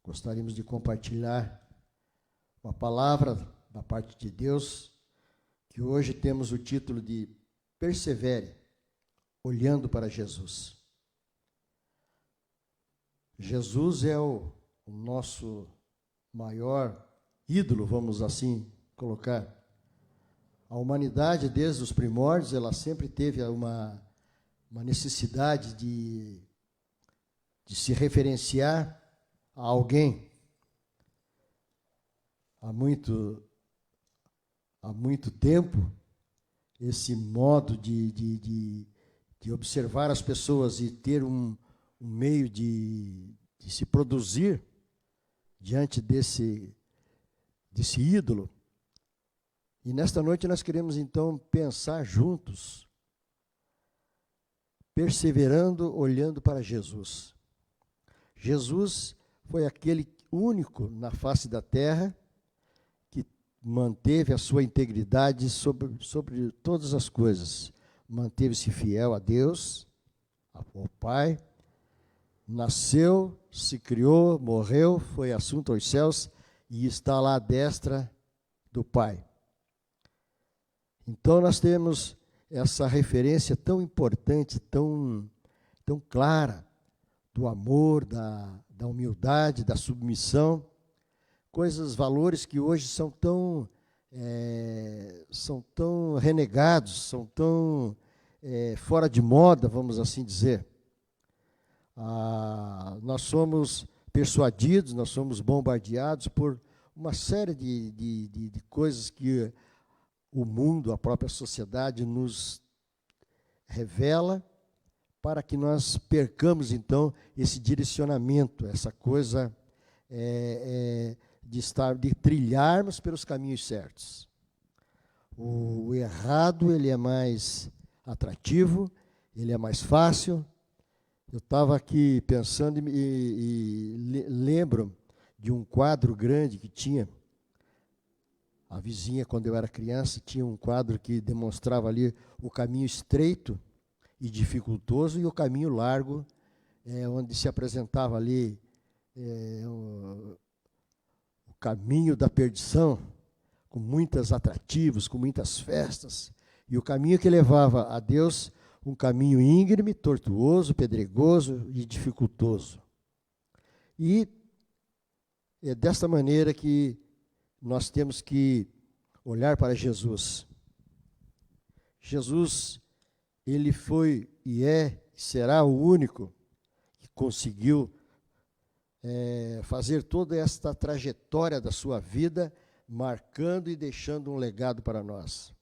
Gostaríamos de compartilhar uma palavra da parte de Deus, que hoje temos o título de Persevere, olhando para Jesus. Jesus é o nosso maior ídolo, vamos assim colocar. A humanidade, desde os primórdios, ela sempre teve uma necessidade de se referenciar a alguém. Há muito tempo, esse modo de observar as pessoas e ter um meio de se produzir diante desse ídolo. E nesta noite nós queremos então pensar juntos, perseverando, olhando para Jesus. Jesus foi aquele único na face da terra que manteve a sua integridade sobre todas as coisas. Manteve-se fiel a Deus, ao Pai, nasceu, se criou, morreu, foi assunto aos céus e está lá à destra do Pai. Então nós temos essa referência tão importante, tão clara, do amor, da humildade, da submissão, valores que hoje são tão renegados, são tão fora de moda, vamos assim dizer. Nós somos persuadidos, nós somos bombardeados por uma série de coisas que o mundo, a própria sociedade nos revela, para que nós percamos, então, esse direcionamento, essa coisa de trilharmos pelos caminhos certos. O errado, ele é mais atrativo, ele é mais fácil. Eu estava aqui pensando e lembro de um quadro grande que tinha. A vizinha, quando eu era criança, tinha um quadro que demonstrava ali o caminho estreito e dificultoso e o caminho largo, onde se apresentava ali o caminho da perdição, com muitos atrativos, com muitas festas, e o caminho que levava a Deus, um caminho íngreme, tortuoso, pedregoso e dificultoso. E é desta maneira que nós temos que olhar para Jesus. Jesus, ele foi e será o único que conseguiu fazer toda esta trajetória da sua vida, marcando e deixando um legado para nós.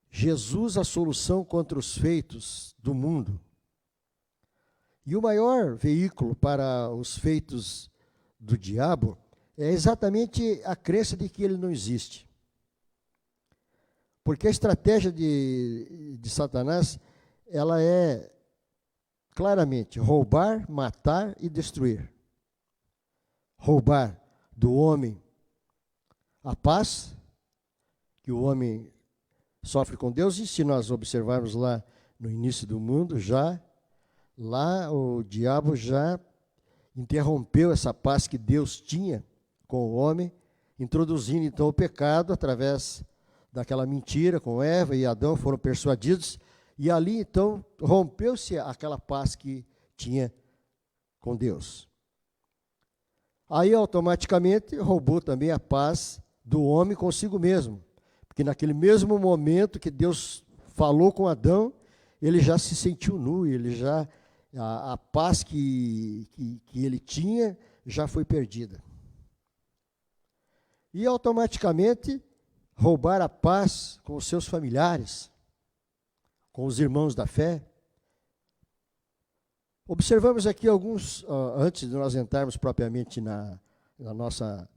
Jesus, a solução contra os feitos do mundo. E o maior veículo para os feitos do diabo é exatamente a crença de que ele não existe. Porque a estratégia de Satanás, ela é claramente roubar, matar e destruir. Roubar do homem a paz, que o homem sofre com Deus, e se nós observarmos lá no início do mundo, lá o diabo já interrompeu essa paz que Deus tinha com o homem, introduzindo então o pecado através daquela mentira com Eva e Adão, foram persuadidos, e ali então rompeu-se aquela paz que tinha com Deus. Aí automaticamente roubou também a paz do homem consigo mesmo, porque naquele mesmo momento que Deus falou com Adão, ele já se sentiu nu, a paz que ele tinha já foi perdida. E automaticamente roubar a paz com os seus familiares, com os irmãos da fé. Observamos aqui alguns, antes de nós entrarmos propriamente na nossa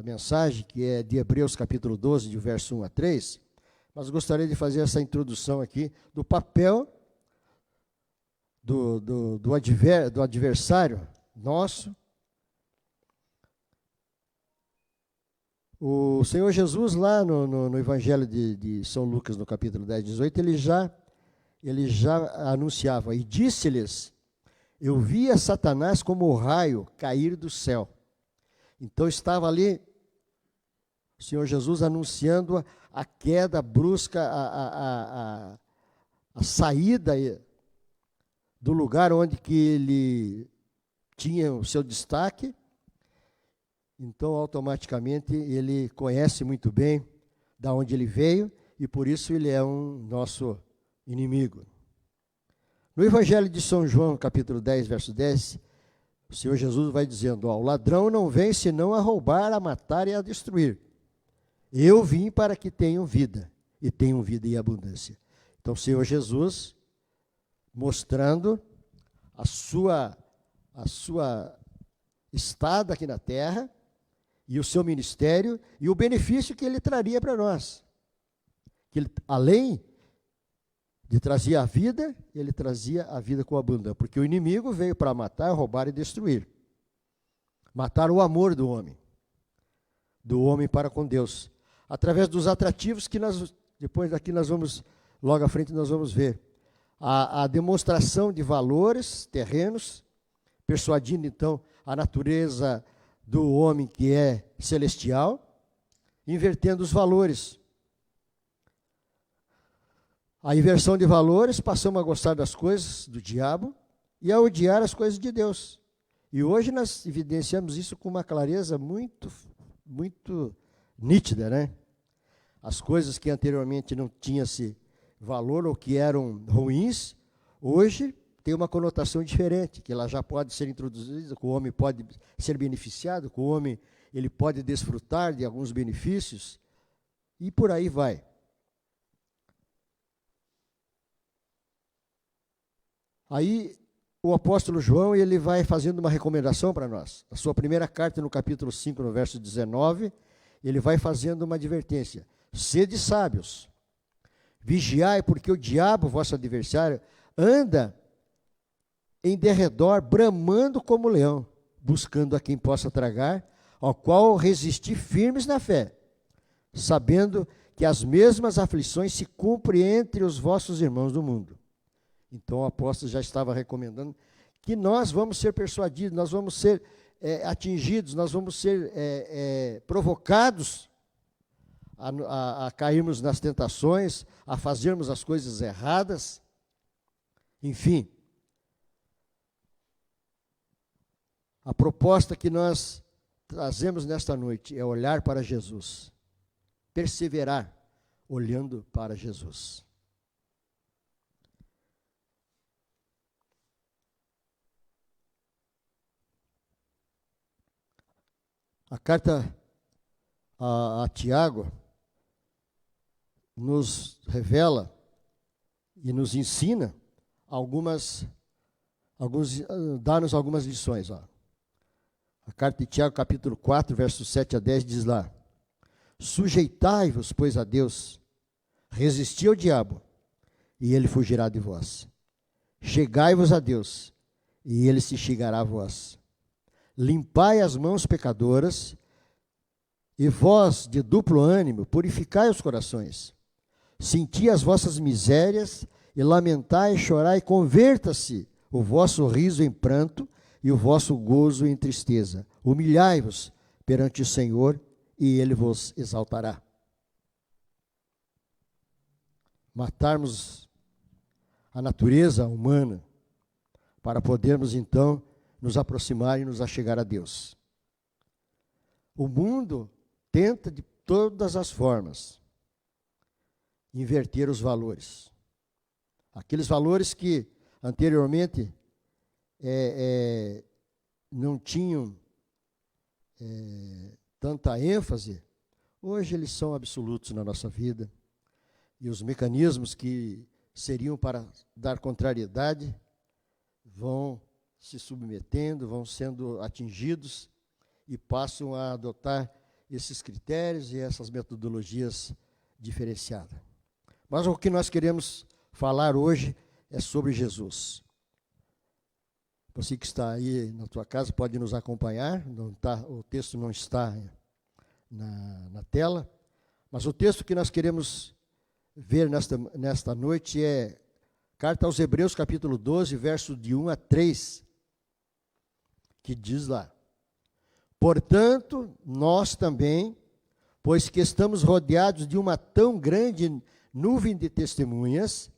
mensagem, que é de Hebreus capítulo 12, de verso 1 a 3, mas gostaria de fazer essa introdução aqui do papel do adversário nosso. O Senhor Jesus, lá no Evangelho de São Lucas, no capítulo 10, 18, ele já anunciava, e disse-lhes Eu via Satanás como o raio cair do céu. Então estava ali o Senhor Jesus anunciando a queda brusca, a saída do lugar onde que ele tinha o seu destaque. Então, automaticamente, ele conhece muito bem da onde ele veio e por isso ele é um nosso inimigo. No Evangelho de São João, capítulo 10, verso 10, o Senhor Jesus vai dizendo, o ladrão não vem senão a roubar, a matar e a destruir. Eu vim para que tenham vida, e tenham vida em abundância. Então, o Senhor Jesus, mostrando a sua estada aqui na terra, e o seu ministério, e o benefício que ele traria para nós. Que ele, além de trazer a vida, ele trazia a vida com abundância. Porque o inimigo veio para matar, roubar e destruir. Matar o amor do homem para com Deus. Através dos atrativos que nós, depois daqui nós vamos, logo à frente nós vamos ver. A demonstração de valores terrenos, persuadindo então a natureza do homem que é celestial, invertendo os valores. A inversão de valores, passamos a gostar das coisas do diabo e a odiar as coisas de Deus. E hoje nós evidenciamos isso com uma clareza muito nítida, né? As coisas que anteriormente não tinham-se valor ou que eram ruins, hoje tem uma conotação diferente, que ela já pode ser introduzida, que o homem pode ser beneficiado, que o homem ele pode desfrutar de alguns benefícios, e por aí vai. Aí o apóstolo João ele vai fazendo uma recomendação para nós. A sua primeira carta, no capítulo 5, no verso 19, ele vai fazendo uma advertência. Sede sábios, vigiai, porque o diabo, vosso adversário, anda em derredor, bramando como leão, buscando a quem possa tragar, ao qual resistir firmes na fé, sabendo que as mesmas aflições se cumprem entre os vossos irmãos do mundo. Então o apóstolo já estava recomendando que nós vamos ser persuadidos, nós vamos ser atingidos, nós vamos ser provocados a cairmos nas tentações, a fazermos as coisas erradas, enfim. A proposta que nós trazemos nesta noite é olhar para Jesus, perseverar olhando para Jesus. A carta a Tiago nos revela e nos ensina dá-nos algumas lições. A carta de Tiago, capítulo 4, versos 7 a 10, diz lá: sujeitai-vos, pois, a Deus, resisti ao diabo, e ele fugirá de vós. Chegai-vos a Deus, e ele se chegará a vós. Limpai as mãos pecadoras, e vós, de duplo ânimo, purificai os corações. Senti as vossas misérias, e lamentai, chorai, converta-se o vosso riso em pranto, e o vosso gozo em tristeza. Humilhai-vos perante o Senhor, e ele vos exaltará. Matarmos a natureza humana, para podermos então nos aproximar e nos achegar a Deus. O mundo tenta de todas as formas inverter os valores. Aqueles valores que anteriormente não tinham tanta ênfase, hoje eles são absolutos na nossa vida. E os mecanismos que seriam para dar contrariedade vão se submetendo, vão sendo atingidos e passam a adotar esses critérios e essas metodologias diferenciadas. Mas o que nós queremos falar hoje é sobre Jesus. Você que está aí na tua casa pode nos acompanhar, o texto não está na tela, mas o texto que nós queremos ver nesta noite é Carta aos Hebreus, capítulo 12, verso de 1 a 3, que diz lá: portanto, nós também, pois que estamos rodeados de uma tão grande nuvem de testemunhas,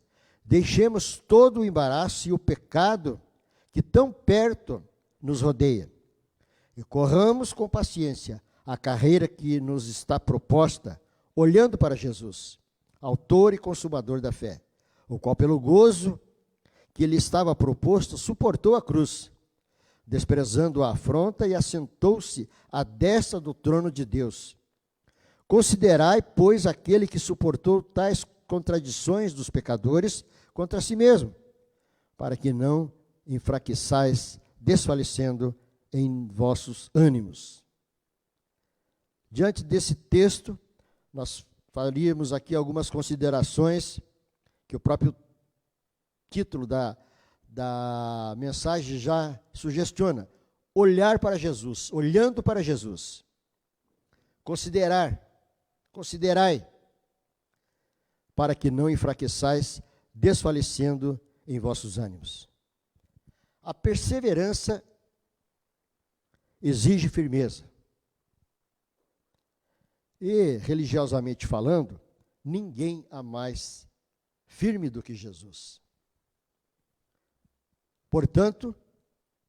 deixemos todo o embaraço e o pecado que tão perto nos rodeia, e corramos com paciência a carreira que nos está proposta, olhando para Jesus, autor e consumador da fé, o qual, pelo gozo que lhe estava proposto, suportou a cruz, desprezando a afronta, e assentou-se à destra do trono de Deus. Considerai, pois, aquele que suportou tais contradições dos pecadores contra si mesmo, para que não enfraqueçais, desfalecendo em vossos ânimos. Diante desse texto, nós faríamos aqui algumas considerações que o próprio título da mensagem já sugestiona. Olhar para Jesus, olhando para Jesus. Considerai, para que não enfraqueçais, desfalecendo em vossos ânimos. A perseverança exige firmeza. E, religiosamente falando, ninguém há mais firme do que Jesus. Portanto,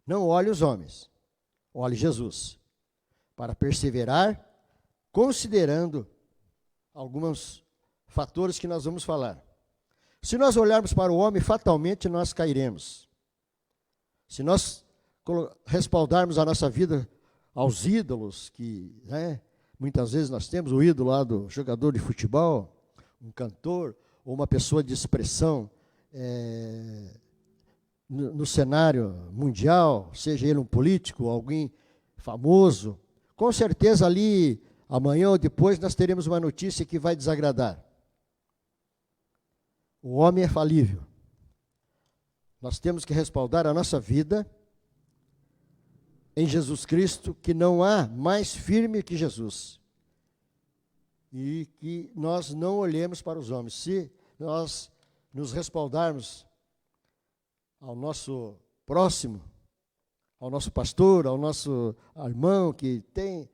não olhe os homens, olhe Jesus, para perseverar, considerando alguns fatores que nós vamos falar. Se nós olharmos para o homem, fatalmente nós cairemos. Se nós respaldarmos a nossa vida aos ídolos, que muitas vezes nós temos o ídolo lá do jogador de futebol, um cantor, ou uma pessoa de expressão no cenário mundial, seja ele um político, alguém famoso, com certeza ali, amanhã ou depois, nós teremos uma notícia que vai desagradar. O homem é falível. Nós temos que respaldar a nossa vida em Jesus Cristo, que não há mais firme que Jesus. E que nós não olhemos para os homens. Se nós nos respaldarmos ao nosso próximo, ao nosso pastor, ao nosso irmão que tem,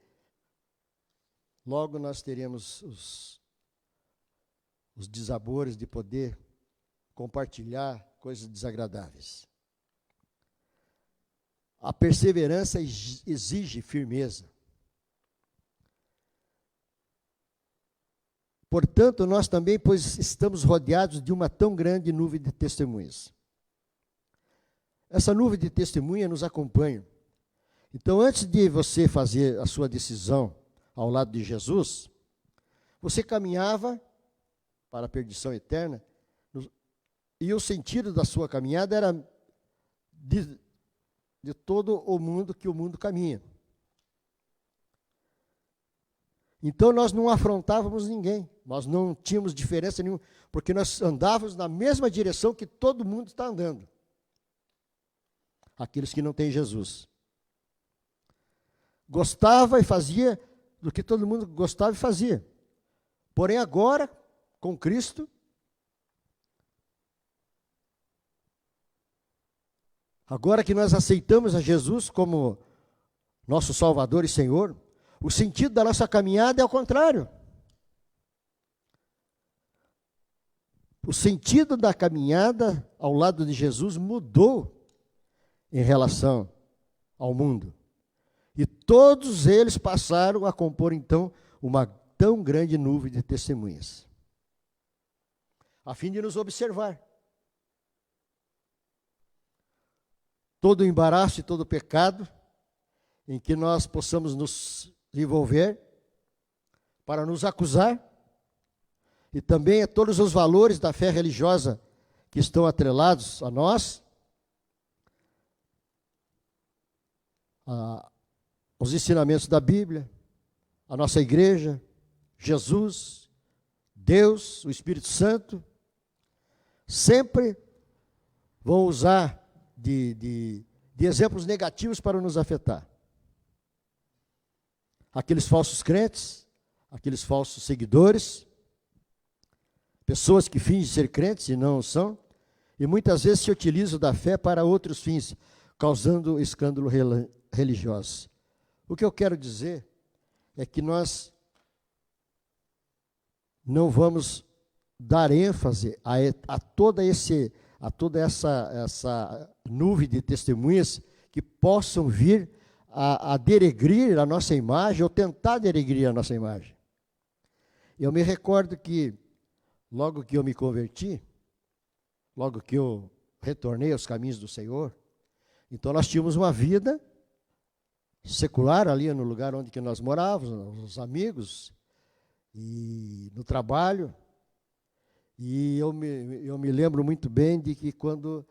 logo nós teremos os dissabores de poder compartilhar coisas desagradáveis. A perseverança exige firmeza. Portanto, nós também, pois estamos rodeados de uma tão grande nuvem de testemunhas. Essa nuvem de testemunha nos acompanha. Então, antes de você fazer a sua decisão ao lado de Jesus, você caminhava para a perdição eterna, e o sentido da sua caminhada era de todo o mundo que o mundo caminha. Então nós não afrontávamos ninguém, nós não tínhamos diferença nenhuma, porque nós andávamos na mesma direção que todo mundo está andando. Aqueles que não têm Jesus. Gostava e fazia do que todo mundo gostava e fazia. Porém agora, com Cristo, agora que nós aceitamos a Jesus como nosso Salvador e Senhor, o sentido da nossa caminhada é o contrário. O sentido da caminhada ao lado de Jesus mudou em relação ao mundo. E todos eles passaram a compor, então, uma tão grande nuvem de testemunhas, a fim de nos observar. Todo o embaraço e todo o pecado em que nós possamos nos envolver para nos acusar, e também a todos os valores da fé religiosa que estão atrelados a nós, os ensinamentos da Bíblia, a nossa igreja, Jesus, Deus, o Espírito Santo, sempre vão usar de exemplos negativos para nos afetar. Aqueles falsos crentes, aqueles falsos seguidores, pessoas que fingem ser crentes e não são, e muitas vezes se utilizam da fé para outros fins, causando escândalo religiosos. O que eu quero dizer é que nós não vamos dar ênfase a toda essa nuvem de testemunhas que possam vir a denegrir a nossa imagem ou tentar denegrir a nossa imagem. Eu me recordo que, logo que eu me converti, logo que eu retornei aos caminhos do Senhor, então nós tínhamos uma vida secular ali no lugar onde que nós morávamos, os amigos, e no trabalho. E eu me lembro muito bem de que quando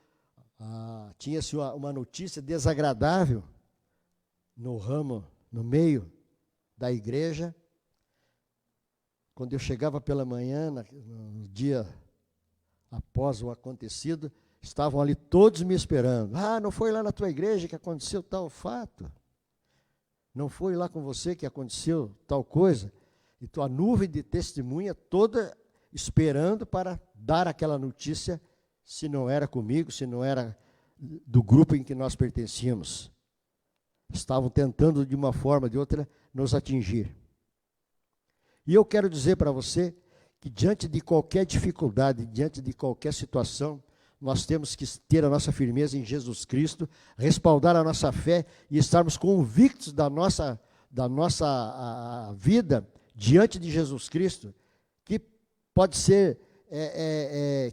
tinha-se uma notícia desagradável no ramo, no meio da igreja, quando eu chegava pela manhã, no dia após o acontecido, estavam ali todos me esperando. Não foi lá na tua igreja que aconteceu tal fato? Não foi lá com você que aconteceu tal coisa? Então a nuvem de testemunha toda esperando para dar aquela notícia, se não era comigo, se não era do grupo em que nós pertencíamos. Estavam tentando de uma forma ou de outra nos atingir. E eu quero dizer para você que diante de qualquer dificuldade, diante de qualquer situação, nós temos que ter a nossa firmeza em Jesus Cristo, respaldar a nossa fé e estarmos convictos da nossa vida diante de Jesus Cristo, que pode ser,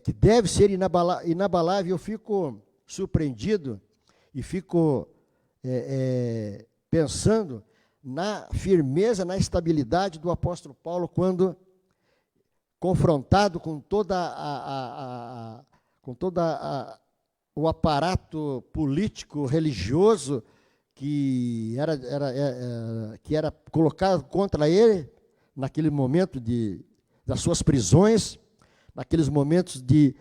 que deve ser inabalável. Eu fico surpreendido e fico pensando na firmeza, na estabilidade do apóstolo Paulo, quando confrontado com o aparato político, religioso que era colocado contra ele, naquele momento das suas prisões, naqueles momentos de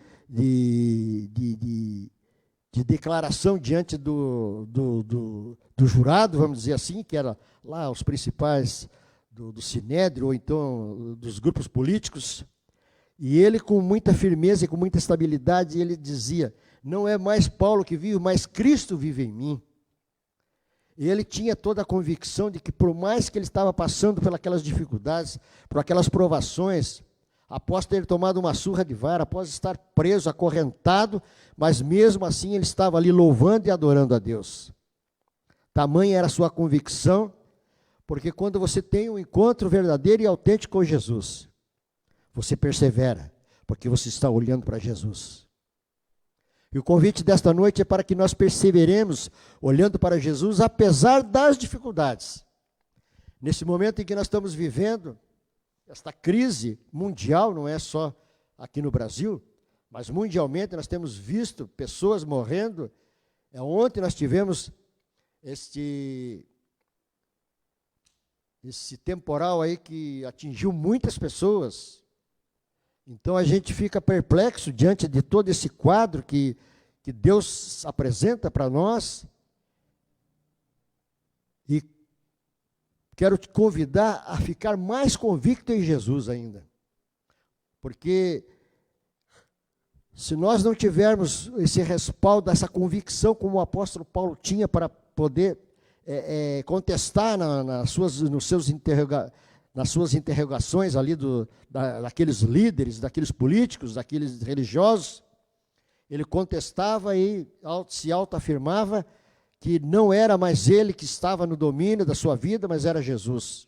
declaração diante do jurado, vamos dizer assim, que era lá os principais do Sinédrio, ou então dos grupos políticos, e ele com muita firmeza e com muita estabilidade, ele dizia, não é mais Paulo que vive, mas Cristo vive em mim. E ele tinha toda a convicção de que, por mais que ele estava passando por aquelas dificuldades, por aquelas provações, após ter tomado uma surra de vara, após estar preso, acorrentado, mas mesmo assim ele estava ali louvando e adorando a Deus. Tamanha era a sua convicção, porque quando você tem um encontro verdadeiro e autêntico com Jesus, você persevera, porque você está olhando para Jesus. E o convite desta noite é para que nós perseveremos olhando para Jesus, apesar das dificuldades. Nesse momento em que nós estamos vivendo, esta crise mundial, não é só aqui no Brasil, mas mundialmente nós temos visto pessoas morrendo. Ontem nós tivemos esse temporal aí que atingiu muitas pessoas. Então a gente fica perplexo diante de todo esse quadro que Deus apresenta para nós. E quero te convidar a ficar mais convicto em Jesus ainda. Porque se nós não tivermos esse respaldo, essa convicção como o apóstolo Paulo tinha para poder contestar nas suas interrogações ali daqueles líderes, daqueles políticos, daqueles religiosos, ele contestava e se autoafirmava que não era mais ele que estava no domínio da sua vida, mas era Jesus.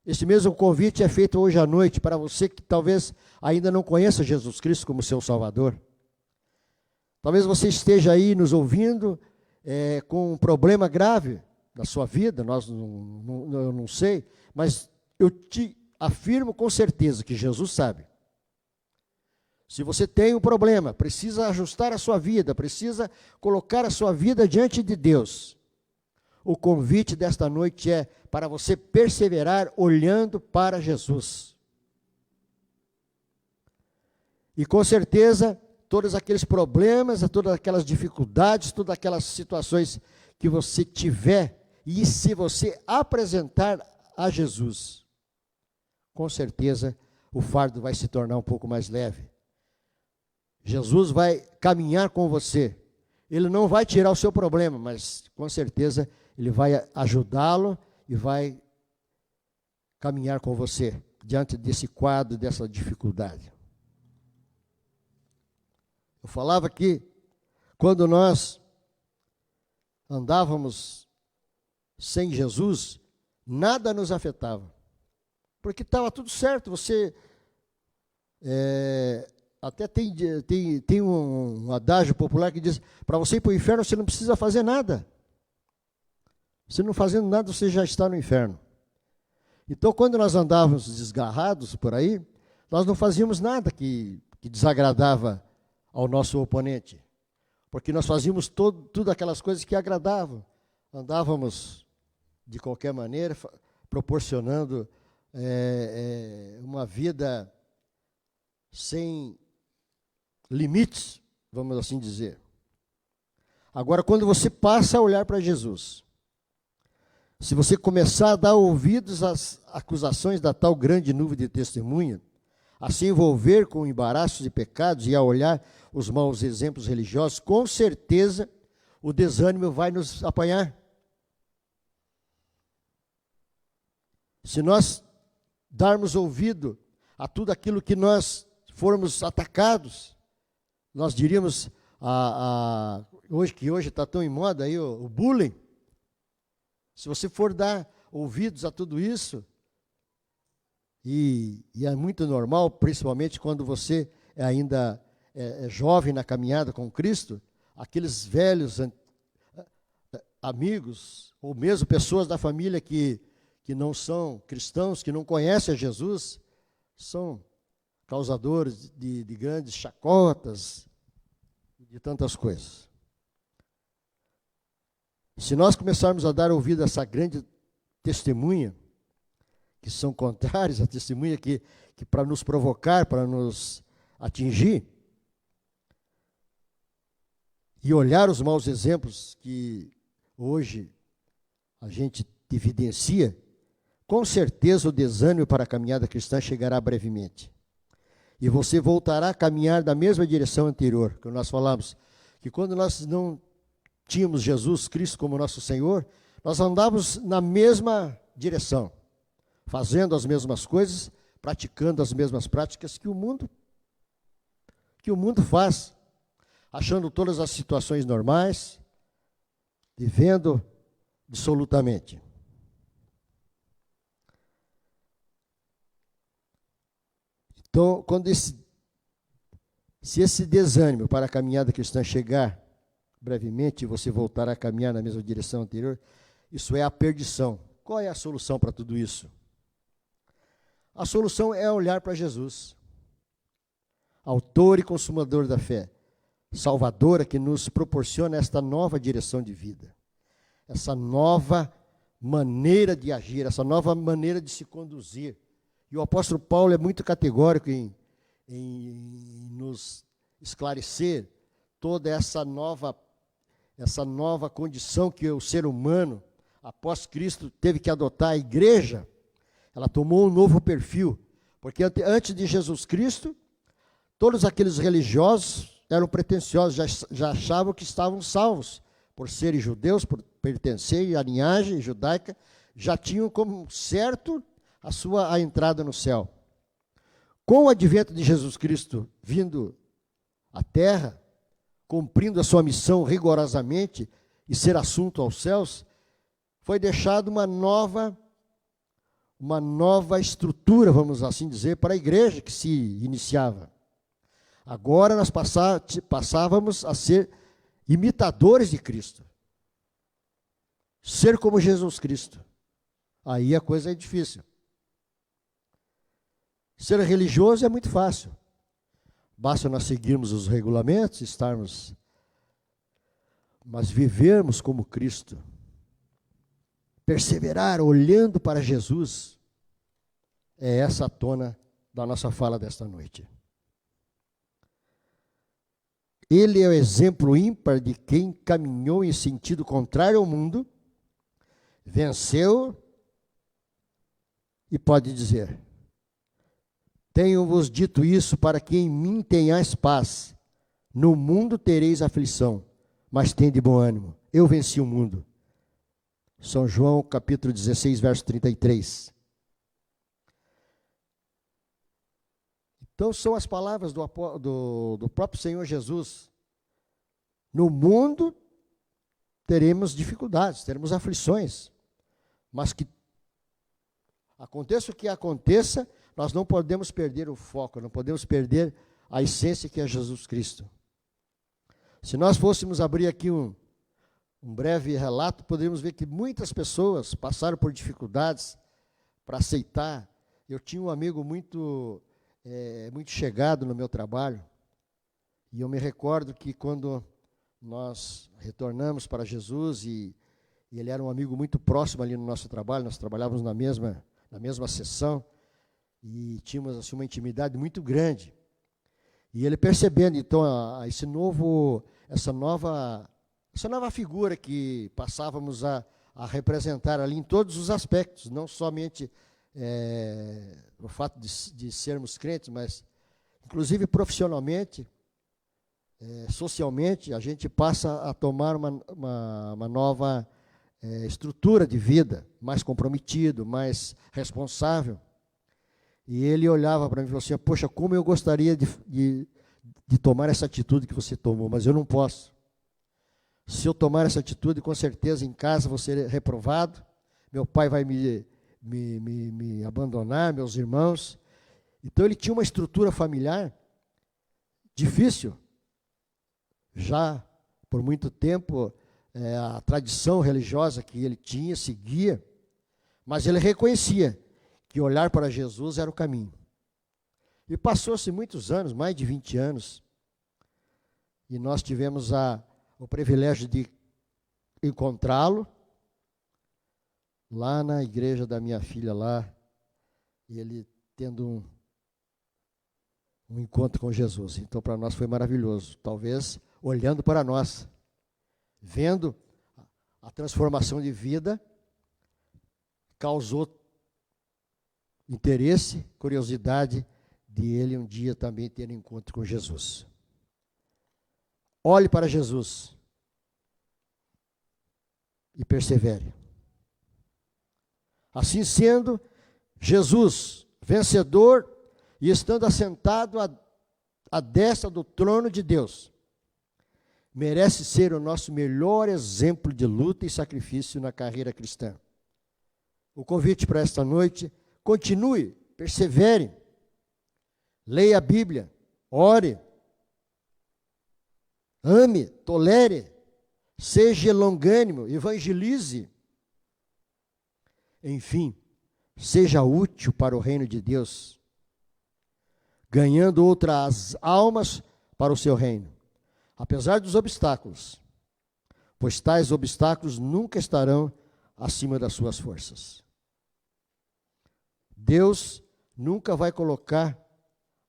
Esse mesmo convite é feito hoje à noite para você que talvez ainda não conheça Jesus Cristo como seu Salvador. Talvez você esteja aí nos ouvindo com um problema grave na sua vida, eu não sei, mas eu te afirmo com certeza que Jesus sabe. Se você tem um problema, precisa ajustar a sua vida, precisa colocar a sua vida diante de Deus, o convite desta noite é para você perseverar olhando para Jesus. E com certeza, todos aqueles problemas, todas aquelas dificuldades, todas aquelas situações que você tiver, e se você apresentar a Jesus, com certeza o fardo vai se tornar um pouco mais leve. Jesus vai caminhar com você. Ele não vai tirar o seu problema, mas com certeza ele vai ajudá-lo e vai caminhar com você diante desse quadro, dessa dificuldade. Eu falava que quando nós andávamos sem Jesus, nada nos afetava, porque estava tudo certo. Você até tem um adágio popular que diz: para você ir para o inferno, você não precisa fazer nada. Você não fazendo nada, você já está no inferno. Então, quando nós andávamos desgarrados por aí, nós não fazíamos nada que desagradava ao nosso oponente, porque nós fazíamos tudo aquelas coisas que agradavam. Andávamos de qualquer maneira, proporcionando uma vida sem limites, vamos assim dizer. Agora, quando você passa a olhar para Jesus, se você começar a dar ouvidos às acusações da tal grande nuvem de testemunha, a se envolver com embaraços e pecados e a olhar os maus exemplos religiosos, com certeza o desânimo vai nos apanhar. Se nós darmos ouvido a tudo aquilo que nós formos atacados, nós diríamos, hoje está tão em moda aí o bullying. Se você for dar ouvidos a tudo isso, e é muito normal, principalmente quando você ainda é jovem na caminhada com Cristo, aqueles velhos amigos, ou mesmo pessoas da família que não são cristãos, que não conhecem a Jesus, são causadores de grandes chacotas, de tantas coisas. Se nós começarmos a dar ouvido a essa grande testemunha, que são contrários à testemunha que para nos provocar, para nos atingir, e olhar os maus exemplos que hoje a gente evidencia, com certeza o desânimo para a caminhada cristã chegará brevemente. E você voltará a caminhar da mesma direção anterior, que nós falamos, que quando nós não tínhamos Jesus Cristo como nosso Senhor, nós andávamos na mesma direção, fazendo as mesmas coisas, praticando as mesmas práticas que o mundo faz, achando todas as situações normais, vivendo dissolutamente. Então, se esse desânimo para a caminhada cristã chegar brevemente e você voltar a caminhar na mesma direção anterior, isso é a perdição. Qual é a solução para tudo isso? A solução é olhar para Jesus, autor e consumador da fé, salvadora, que nos proporciona esta nova direção de vida, essa nova maneira de agir, essa nova maneira de se conduzir. E o apóstolo Paulo é muito categórico em nos esclarecer toda essa nova condição que o ser humano, após Cristo, teve que adotar. A igreja, ela tomou um novo perfil, porque antes de Jesus Cristo, todos aqueles religiosos eram pretensiosos, já achavam que estavam salvos, por serem judeus, por pertencerem à linhagem judaica, já tinham como certo a entrada no céu. Com o advento de Jesus Cristo vindo à terra, cumprindo a sua missão rigorosamente e ser assunto aos céus, foi deixada uma nova estrutura, vamos assim dizer, para a igreja que se iniciava. Agora nós passávamos a ser imitadores de Cristo. Ser como Jesus Cristo. Aí a coisa é difícil. Ser religioso é muito fácil. Basta nós seguirmos os regulamentos, mas vivermos como Cristo. Perseverar olhando para Jesus. É essa a tona da nossa fala desta noite. Ele é o exemplo ímpar de quem caminhou em sentido contrário ao mundo, venceu e pode dizer: tenho-vos dito isso para que em mim tenhais paz. No mundo tereis aflição, mas tende bom ânimo. Eu venci o mundo. São João, capítulo 16, verso 33. Então, são as palavras do próprio Senhor Jesus. No mundo, teremos dificuldades, teremos aflições, mas que aconteça o que aconteça, nós não podemos perder o foco, não podemos perder a essência que é Jesus Cristo. Se nós fôssemos abrir aqui um breve relato, poderíamos ver que muitas pessoas passaram por dificuldades para aceitar. Eu tinha um amigo muito chegado no meu trabalho, e eu me recordo que quando nós retornamos para Jesus, e ele era um amigo muito próximo ali no nosso trabalho, nós trabalhávamos na mesma sessão, e tínhamos assim, uma intimidade muito grande. E ele percebendo, então, essa nova figura que passávamos a representar ali em todos os aspectos, não somente o fato de sermos crentes, mas inclusive profissionalmente, socialmente, a gente passa a tomar uma nova estrutura de vida, mais comprometido, mais responsável. E ele olhava para mim e falou assim: poxa, como eu gostaria de tomar essa atitude que você tomou, mas eu não posso. Se eu tomar essa atitude, com certeza em casa vou ser reprovado, meu pai vai me abandonar, meus irmãos. Então ele tinha uma estrutura familiar difícil. Já por muito tempo, a tradição religiosa que ele tinha, seguia, mas ele reconhecia que olhar para Jesus era o caminho. E passou-se muitos anos, mais de 20 anos, e nós tivemos o privilégio de encontrá-lo lá na igreja da minha filha lá, e ele tendo um encontro com Jesus. Então, para nós foi maravilhoso. Talvez olhando para nós, vendo a transformação de vida, causou interesse, curiosidade de ele um dia também ter um encontro com Jesus. Olhe para Jesus e persevere. Assim sendo, Jesus, vencedor e estando assentado à destra do trono de Deus, merece ser o nosso melhor exemplo de luta e sacrifício na carreira cristã. O convite para esta noite: continue, persevere, leia a Bíblia, ore, ame, tolere, seja longânimo, evangelize. Enfim, seja útil para o reino de Deus, ganhando outras almas para o seu reino, apesar dos obstáculos, pois tais obstáculos nunca estarão acima das suas forças. Deus nunca vai colocar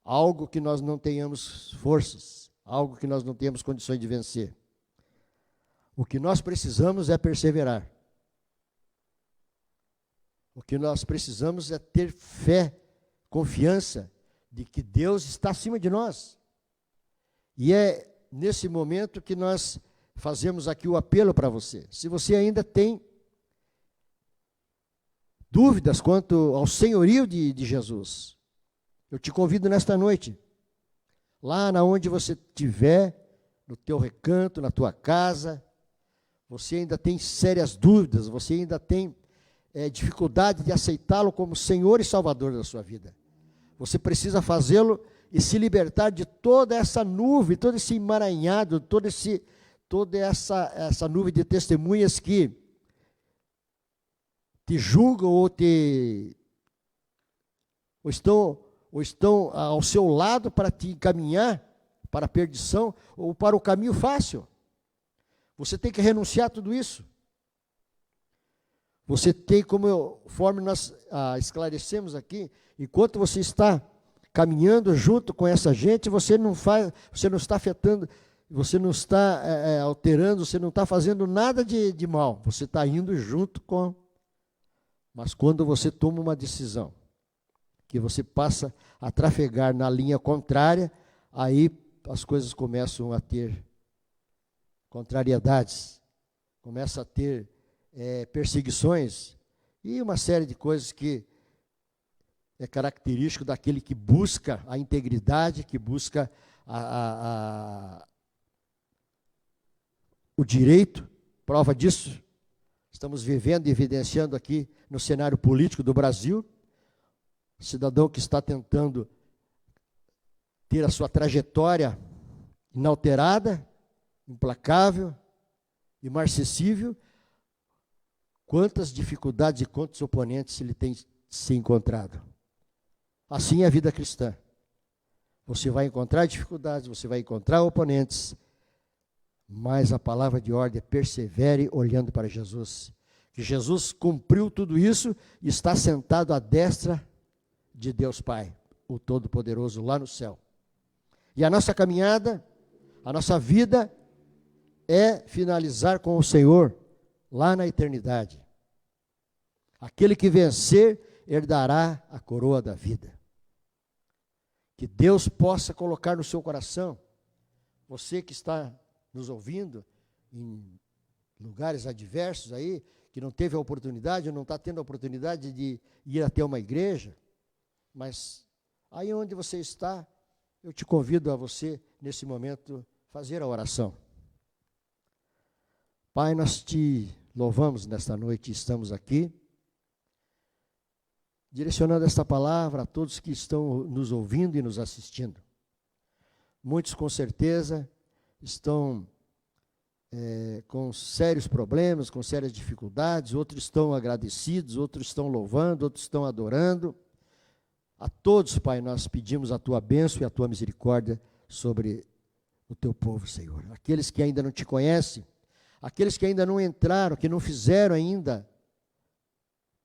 algo que nós não tenhamos forças, algo que nós não temos condições de vencer. O que nós precisamos é perseverar. O que nós precisamos é ter fé, confiança de que Deus está acima de nós. E é nesse momento que nós fazemos aqui o apelo para você. Se você ainda tem dúvidas quanto ao senhorio de Jesus, eu te convido nesta noite, lá na onde você estiver, no teu recanto, na tua casa, você ainda tem sérias dúvidas, você ainda tem dificuldade de aceitá-lo como Senhor e Salvador da sua vida. Você precisa fazê-lo e se libertar de toda essa nuvem, todo esse emaranhado, toda essa nuvem de testemunhas que te julgam ou estão ao seu lado para te encaminhar para a perdição ou para o caminho fácil. Você tem que renunciar a tudo isso. Você tem, conforme nós esclarecemos aqui, enquanto você está caminhando junto com essa gente, você não está afetando, você não está alterando, você não está fazendo nada de mal. Você está indo junto com. Mas quando você toma uma decisão, que você passa a trafegar na linha contrária, aí as coisas começam a ter contrariedades, começa a ter perseguições e uma série de coisas que é característico daquele que busca a integridade, que busca o direito. Prova disso, estamos vivendo e evidenciando aqui no cenário político do Brasil, cidadão que está tentando ter a sua trajetória inalterada, implacável, imarcessível. Quantas dificuldades e quantos oponentes ele tem se encontrado. Assim é a vida cristã. Você vai encontrar dificuldades, você vai encontrar oponentes, mas a palavra de ordem é persevere olhando para Jesus. Que Jesus cumpriu tudo isso e está sentado à destra de Deus Pai, o Todo-Poderoso, lá no céu. E a nossa caminhada, a nossa vida é finalizar com o Senhor lá na eternidade. Aquele que vencer herdará a coroa da vida. Que Deus possa colocar no seu coração, você que está nos ouvindo em lugares adversos aí, que não teve a oportunidade, ou não está tendo a oportunidade de ir até uma igreja, mas aí onde você está, eu te convido a você, nesse momento, fazer a oração. Pai, nós te louvamos nesta noite, estamos aqui, direcionando esta palavra a todos que estão nos ouvindo e nos assistindo. Muitos, com certeza, estão com sérios problemas, com sérias dificuldades, outros estão agradecidos, outros estão louvando, outros estão adorando. A todos, Pai, nós pedimos a Tua bênção e a Tua misericórdia sobre o Teu povo, Senhor. Aqueles que ainda não Te conhecem, aqueles que ainda não entraram, que não fizeram ainda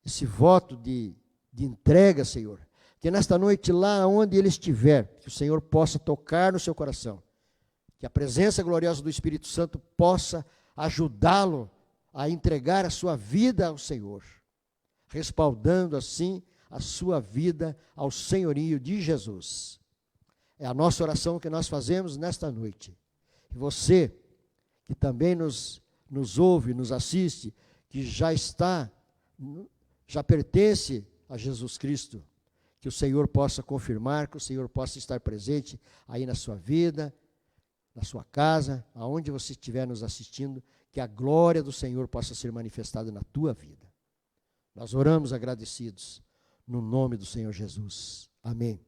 esse voto de entrega, Senhor, que nesta noite, lá onde ele estiver, que o Senhor possa tocar no seu coração, que a presença gloriosa do Espírito Santo possa ajudá-lo a entregar a sua vida ao Senhor, respaldando assim a sua vida ao senhorio de Jesus. É a nossa oração que nós fazemos nesta noite. E você, que também nos ouve, nos assiste, que já pertence a Jesus Cristo, que o Senhor possa confirmar, que o Senhor possa estar presente aí na sua vida, na sua casa, aonde você estiver nos assistindo, que a glória do Senhor possa ser manifestada na tua vida. Nós oramos agradecidos, no nome do Senhor Jesus. Amém.